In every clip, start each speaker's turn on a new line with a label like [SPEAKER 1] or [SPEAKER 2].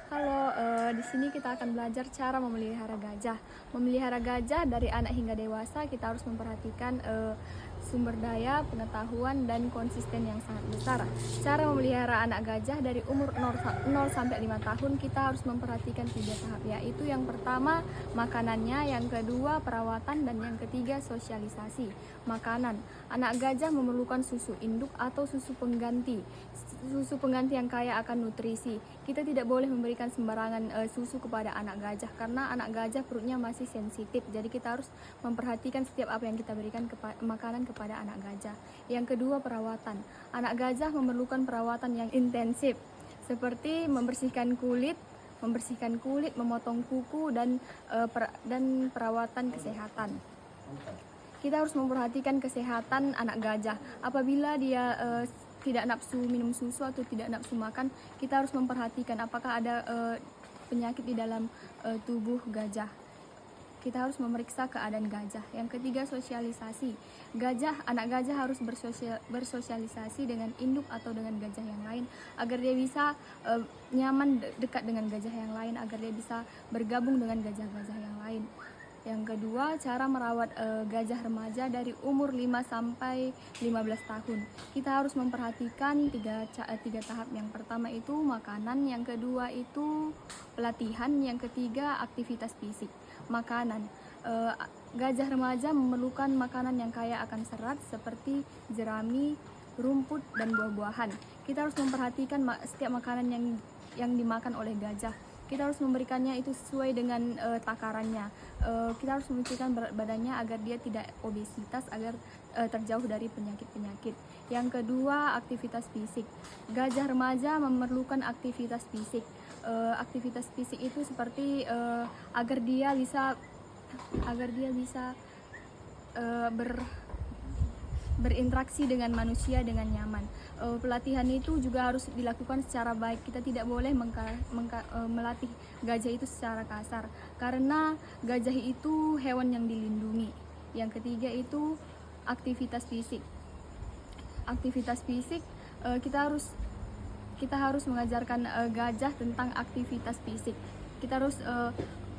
[SPEAKER 1] Halo, di sini kita akan belajar cara memelihara gajah. Memelihara gajah dari anak hingga dewasa, kita harus memperhatikan sumber daya, pengetahuan, dan konsisten yang sangat besar. Cara memelihara anak gajah dari umur 0 sampai 5 tahun, kita harus memperhatikan 3 tahap, yaitu yang pertama makanannya, yang kedua perawatan, dan yang ketiga sosialisasi. Makanan, anak gajah memerlukan susu induk atau susu pengganti yang kaya akan nutrisi. Kita tidak boleh memberikan sembarangan susu kepada anak gajah karena anak gajah perutnya masih sensitif. Jadi kita harus memperhatikan setiap apa yang kita berikan makanan kepada anak gajah. Yang kedua, perawatan. Anak gajah memerlukan perawatan yang intensif seperti membersihkan kulit, memotong kuku, dan perawatan kesehatan. Kita harus memperhatikan kesehatan anak gajah. Apabila dia tidak nafsu minum susu atau tidak nafsu makan, kita harus memperhatikan apakah ada penyakit di dalam tubuh gajah. Kita harus memeriksa keadaan gajah. Yang ketiga, sosialisasi. Anak gajah harus bersosialisasi dengan induk atau dengan gajah yang lain agar dia bisa nyaman dekat dengan gajah yang lain, agar dia bisa bergabung dengan gajah-gajah yang lain. Yang kedua, cara merawat gajah remaja dari umur 5 sampai 15 tahun. Kita harus memperhatikan tiga tahap. Yang pertama itu makanan, yang kedua itu pelatihan, yang ketiga aktivitas fisik. Makanan, gajah remaja memerlukan makanan yang kaya akan serat seperti jerami, rumput, dan buah-buahan. Kita harus memperhatikan setiap makanan yang dimakan oleh gajah. Kita harus memberikannya itu sesuai dengan takarannya. Kita harus memikirkan berat badannya agar dia tidak obesitas, agar terjauh dari penyakit-penyakit. Yang kedua, aktivitas fisik. Gajah remaja memerlukan aktivitas fisik. Aktivitas fisik itu seperti agar dia bisa berinteraksi dengan manusia dengan nyaman. Pelatihan itu juga harus dilakukan secara baik. Kita tidak boleh melatih gajah itu secara kasar karena gajah itu hewan yang dilindungi. Yang ketiga itu aktivitas fisik. Aktivitas fisik, kita harus mengajarkan gajah tentang aktivitas fisik. Kita harus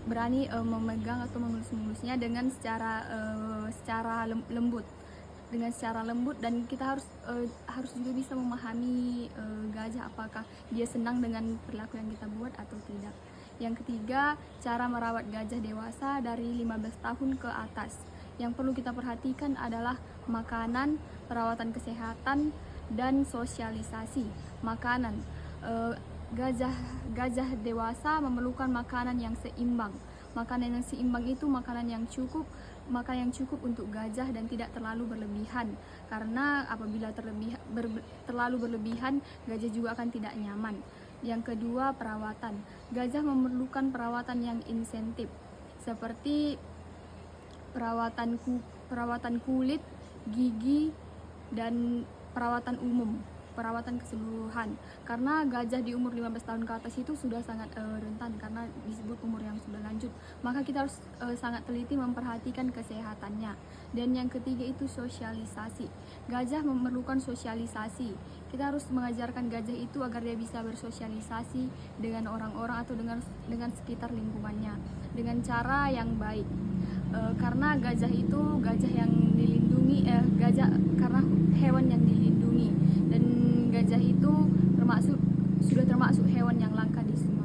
[SPEAKER 1] berani memegang atau mengelus-ngelusnya dengan secara lembut, dan kita harus juga bisa memahami gajah apakah dia senang dengan perilaku yang kita buat atau tidak. Yang ketiga, cara merawat gajah dewasa dari 15 tahun ke atas. Yang perlu kita perhatikan adalah makanan, perawatan kesehatan, dan sosialisasi. Makanan, gajah dewasa memerlukan makanan yang seimbang. Makanan yang seimbang itu makanan yang cukup untuk gajah dan tidak terlalu berlebihan, karena apabila terlalu berlebihan, gajah juga akan tidak nyaman. Yang kedua, perawatan. Gajah memerlukan perawatan yang insentif seperti perawatan kulit, gigi, dan perawatan umum, perawatan keseluruhan. Karena gajah di umur 15 tahun ke atas itu sudah sangat rentan karena disebut umur yang sudah lanjut. Maka kita harus sangat teliti memperhatikan kesehatannya. Dan yang ketiga itu sosialisasi. Gajah memerlukan sosialisasi. Kita harus mengajarkan gajah itu agar dia bisa bersosialisasi dengan orang-orang atau dengan sekitar lingkungannya dengan cara yang baik. Karena gajah itu karena hewan yang dilindungi, dan gajah itu sudah termasuk hewan yang langka di sini.